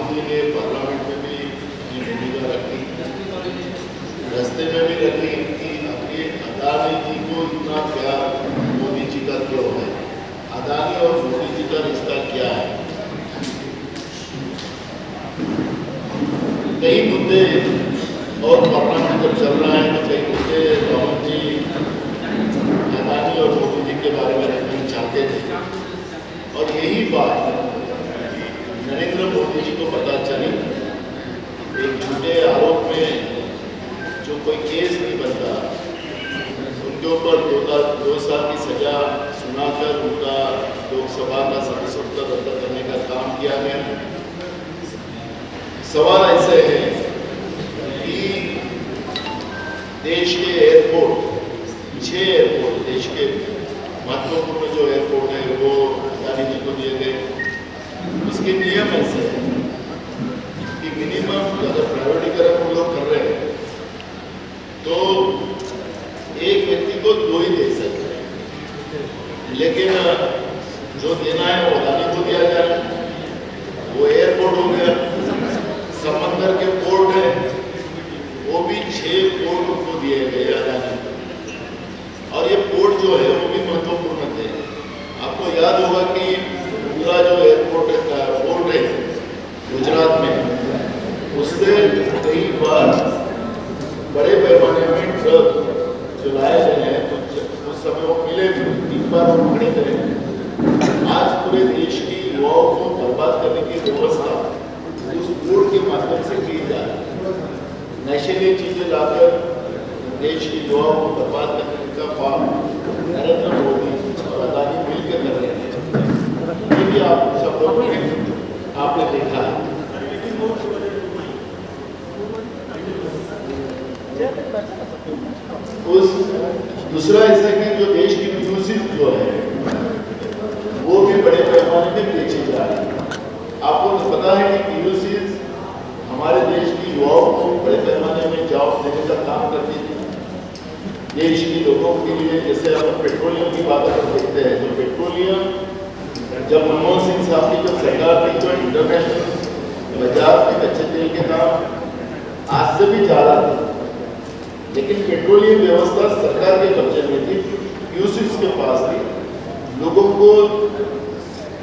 जी ने पार्लियामेंट में भी अपनी भूमिका रखी, रास्ते में भी रखी कि अपने अदानी जी को इतना प्यार मोदी जी का क्यों है, अदानी और मोदी जी का रिश्ता क्या है। कई मुद्दे और पार्लियामेंट जब चल रहा है तो कई मुद्दे राहुल जी अदानी और मोदी जी के बारे में रखना चाहते थे, और यही बात नरेंद्र मोदी जी को पता चली। एक झूठे आरोप में जो कोई केस नहीं बनता, उनके ऊपर 2 साल की सजा सुनाकर उनका लोकसभा का सदस्यत्व रद्द करने का काम किया गया। सवाल ऐसे है कि देश के एयरपोर्ट, 6 एयरपोर्ट, देश के महत्वपूर्ण जो एयरपोर्ट है वो अदानी जी को दिए गए। उसके नियम ऐसे हैं कि मिनिमम अगर प्राइवेटीकरण हम लोग कर रहे हैं तो एक व्यक्ति को 2 ही दे सकते हैं, लेकिन जो देना है वो अदानी को दिया जाए। वो एयरपोर्ट हो गया, समंदर के पोर्ट है वो भी 6 पोर्ट उनको दिए गए अदानी को, और ये पोर्ट जो है वो भी महत्वपूर्ण थे। आपको याद होगा कि पूरा जो एयरपोर्ट का पोर्ट है गुजरात में, उससे कई बार बड़े पैमाने में ट्रक जो लाए गए हैं तो उस समय वो मिले भी, 3 बार वो पकड़े गए। आज पूरे देश की युवाओं को बर्बाद करने की व्यवस्था उस पोर्ट के माध्यम से की जा रही है। नशीली चीजें लाकर देश की युवाओं को बर्बाद करने का काम नरेंद्र मोदी और अदानी मिलकर कर रहे हैं। ये भी आप सब लोगों ने आपने देखा है। उस दूसरा ऐसा कि जो देश की म्यूजिक जो है वो भी बड़े पैमाने पे बेची जा रही है। आपको तो पता है कि पीयूसीज हमारे देश की युवाओं को बड़े पैमाने में जॉब देने का काम करती थी। देश के लोगों के लिए, जैसे हम पेट्रोलियम की बात अगर देखते हैं तो पेट्रोलियम जब मनमोहन सिंह साहब की जब सरकार थी तो इंटरनेशनल बाजार में कच्चे तेल के दाम आज से भी ज़्यादा थे, लेकिन पेट्रोलियम व्यवस्था सरकार के कब्जे में थी, पीयूसीज के पास थी। लोगों को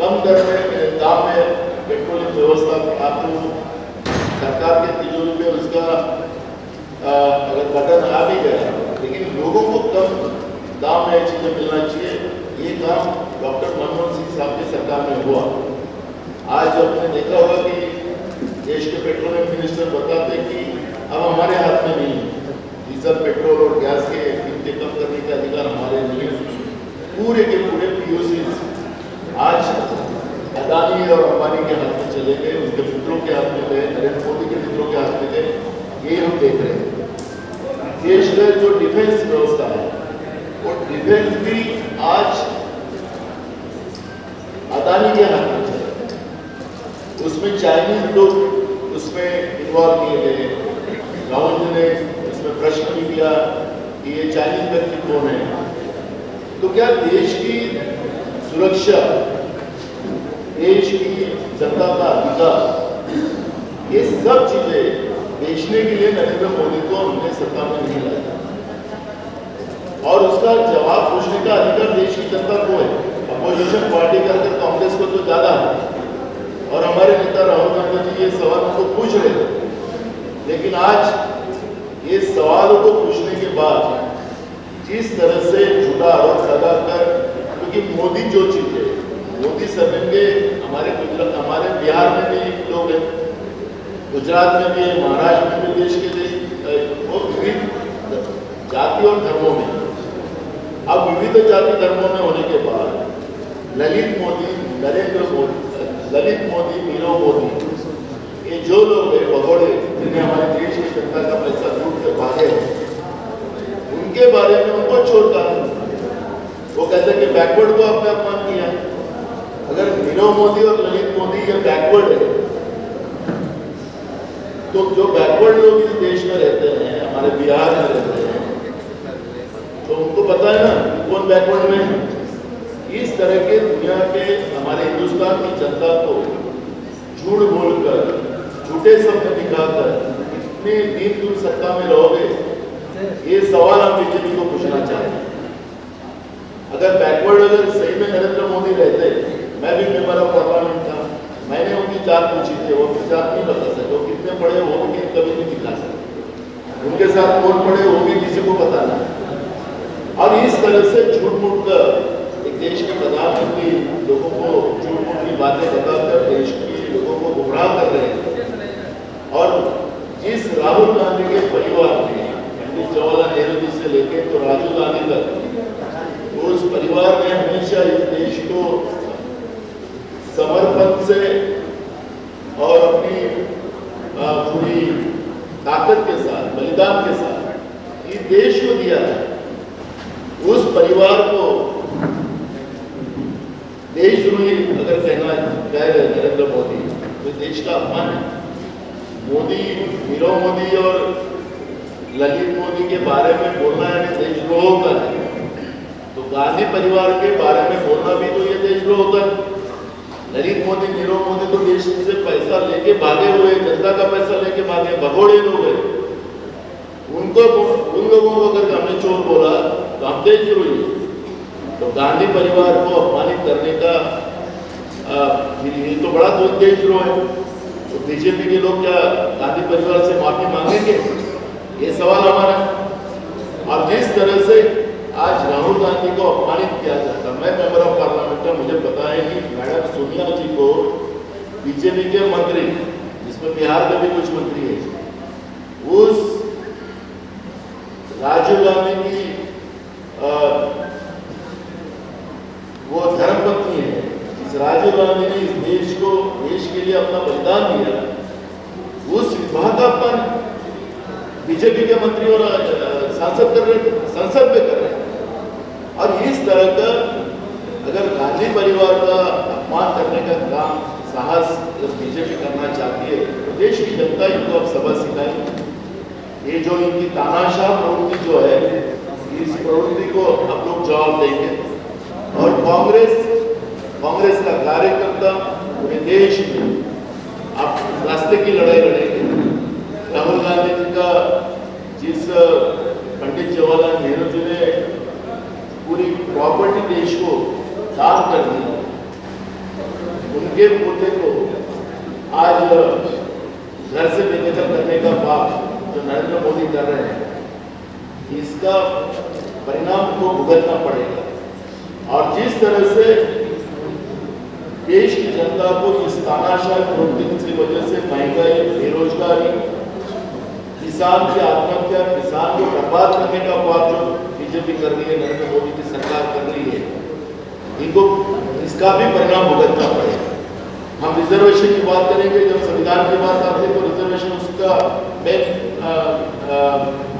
कम दर में दाम में पेट्रोलियम व्यवस्था आपको सरकार के तिजोरी में उसका अगर बटन आ भी गया, लेकिन लोगों को कम दाम में चीज़ें मिलना चाहिए। ये काम डॉक्टर मनमोहन सिंह साहब की सरकार में हुआ। आज आपने देखा होगा कि देश के पेट्रोलियम मिनिस्टर बताते कि अब हमारे हाथ में नहीं है, डीजल, पेट्रोल और गैस के कीमतें कम करने के अधिकार हमारे नहीं है। पूरे के पूरे पीयूसीज आज अदानी और अंबानी के हाथ में चले गए, उनके मित्रों के हाथ में गए, नरेंद्र मोदी के मित्रों के हाथ में गए। ये हम देख रहे हैं। देश का जो डिफेंस व्यवस्था है वो डिफेंस भी आज अदानी के हाथ में चले। उसमें चाइनीज लोग उसमें इन्वॉल्व किए गए। राहुल जी ने उसमें प्रश्न भी किया कि ये चाइनीज व्यक्ति कौन है। तो क्या देश की सुरक्षा, देश की जनता का अधिकार, ये सब चीजें बेचने के लिए नरेंद्र मोदी को हमने सत्ता में नहीं लाया, और उसका जवाब पूछने का अधिकार देश की जनता को है। अपोजिशन पार्टी का अंदर कांग्रेस को तो ज्यादा है, और हमारे नेता राहुल गांधी जी ये सवाल उनको पूछ रहे थे, लेकिन आज ये सवालों को पूछने के बाद जिस तरह से झूठा आरोप लगाकर, क्योंकि मोदी जो चीज है, मोदी सरनेम के हमारे बिहार में भी लोग हैं, गुजरात में भी है, महाराष्ट्र में भी देश के वो विविध जाति और धर्मों में। अब विविध जाति धर्मों में होने के बाद ललित मोदी, नरेंद्र मोदी, ललित मोदी, नीरव मोदी, ये जो लोग हैं भगोड़े जिन्हें हमारे देश की जनता का पैसा लूट कर भागे हैं, उनके बारे में उनको छोड़ता है। वो कहते हैं कि बैकवर्ड को आपने अपमान किया। अगर नीरव मोदी और ललित मोदी ये बैकवर्ड है, तो जो बैकवर्ड लोग इस देश में रहते हैं, हमारे बिहार में रहते हैं, तो उनको पता है ना कौन बैकवर्ड में है। इस तरह के दुनिया के हमारे हिंदुस्तान की जनता को झूठ बोलकर अंधेरे सपने दिखाकर कितने दिन तुम सत्ता में रहोगे, ये सवाल हम बीजेपी को पूछना चाहते हैं। अगर बैकवर्ड अगर सही में नरेंद्र मोदी रहते, मैं भी मेंबर ऑफ पार्लियामेंट था, मैंने उनकी जात पूछी थी, वो अपनी जात नहीं बता सकते, वो कितने पढ़े वो भी कभी नहीं दिखा सकते, उनके साथ कौन पढ़े वो भी किसी को पता नहीं। और इस तरह से झूठ मूठ कर एक देश के प्रधानमंत्री लोगों को झूठ मूठ की बातें बताकर देश के लोगों को गुमराह कर रहे हैं। और जिस राहुल गांधी के परिवार ने पंडित जवाहरलाल नेहरू जी से लेकर तो राजीव गांधी तक, उस परिवार ने हमेशा इस देश को समर्पण से और अपनी पूरी ताकत के साथ, बलिदान के साथ इस देश को दिया है। उस परिवार को देशद्रोही अगर कहना कह रहे नरेंद्र मोदी, तो देश का अपमान है। मोदी, नीरव मोदी और ललित मोदी के बारे में बोलना यानी देशद्रोह का है, तो गांधी परिवार के बारे में बोलना भी तो ये देशद्रोह होता है। ललित मोदी, नीरव मोदी तो देश से पैसा लेके भागे हुए, जनता का पैसा लेके भागे, भगोड़े लोग हैं। उन लोगों को अगर हमने चोर बोला तो हम देशद्रोही। तो गांधी परिवार को अपमानित करने का ये तो बड़ा देशद्रोह है। तो बीजेपी के लोग क्या गांधी परिवार से माफी मांगेंगे, ये सवाल हमारा। और जिस तरह से आज राहुल गांधी को अपमानित किया जाता, मैं मेंबर ऑफ पार्लियामेंट, मुझे पता है कि मैडम सोनिया जी को बीजेपी के मंत्री, जिसमें बिहार के भी कुछ मंत्री है, उस राजीव गांधी की वो धर्मपत्नी है, जिस राजीव गांधी ने इस देश को, देश के लिए अपना बलिदान दिया, उस विभाग का अपमान बीजेपी के मंत्री और सांसद कर रहे, संसद में कर रहे हैं। और इस तरह का अगर गांधी परिवार का अपमान करने का काम, साहस अगर बीजेपी करना चाहती है, तो देश की जनता इनको अब सबक सिखाएगी। ये जो इनकी तानाशाह प्रवृत्ति जो है, इस प्रवृत्ति को अब लोग जवाब देंगे। और कांग्रेस का कार्यकर्ता पूरे देश में आप रास्ते की लड़ाई लड़ेंगे। राहुल गांधी जी का, जिस पंडित जवाहरलाल नेहरू जी ने पूरी प्रॉपर्टी देश को दान कर दी, उनके मुद्दे को आज घर से बेदखल करने का पाप जो नरेंद्र मोदी कर रहे हैं, इसका परिणाम को भुगतना पड़ेगा। और जिस तरह से देश की जनता को इस तानाशाह प्रवृत्ति की वजह से महंगाई, बेरोजगारी, किसान की आत्महत्या, किसान को बर्बाद करने का पाप जो बीजेपी कर रही है, नरेंद्र मोदी की सरकार कर रही है, इनको इसका भी परिणाम भुगतना पड़ेगा। हम रिजर्वेशन की बात करेंगे, जब संविधान की बात आती है तो रिजर्वेशन उसका मेन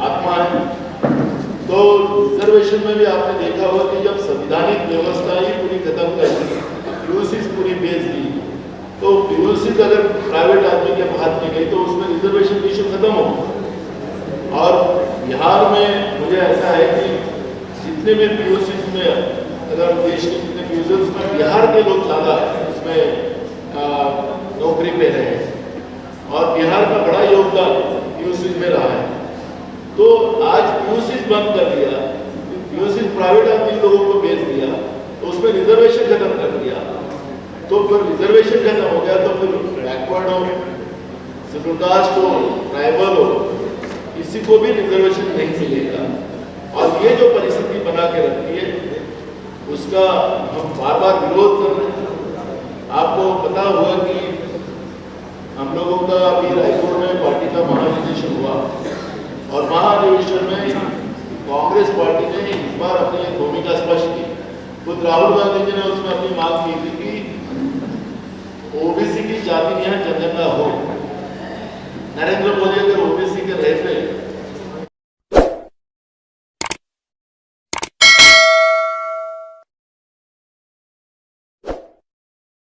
आत्मा है। तो रिजर्वेशन में भी आपने देखा होगा कि जब संविधानिक व्यवस्था ही पूरी खत्म कर दी, पीयूसी पूरी बेच दी, तो पीयूसी अगर प्राइवेट आदमी के हाथ में गई तो उसमें रिजर्वेशन की इशू खत्म हो। और बिहार में मुझे ऐसा है कि जितने भी पीयूसी में, अगर देश के जितने पीयूसी उसमें बिहार के लोग ज़्यादा उसमें नौकरी पे रहे, और बिहार का बड़ा योगदान पीयूसी में रहा है। तो आज पीयूसी बंद कर दिया, पीयूसी प्राइवेट आदमी लोगों को बेच दिया, तो उसमें रिजर्वेशन खत्म कर दिया। तो फिर रिजर्वेशन खत्म हो गया तो फिर बैकवर्ड हो, शेड्यूल कास्ट हो, ट्राइबल हो, किसी को भी रिजर्वेशन नहीं मिलेगा। और ये जो परिस्थिति बना के रखी है, उसका हम बार बार विरोध कर रहे हैं। आपको पता होगा कि हम लोगों का अभी रायपुर में पार्टी का महाधिवेशन हुआ, और महाधिवेशन में कांग्रेस पार्टी ने इस बार अपनी भूमिका स्पष्ट की। खुद राहुल गांधी जी ने उसमें अपनी मांग की थी कि ओबीसी की जाति यहाँ जनगणना हो। नरेंद्र मोदी अगर ओबीसी के रहते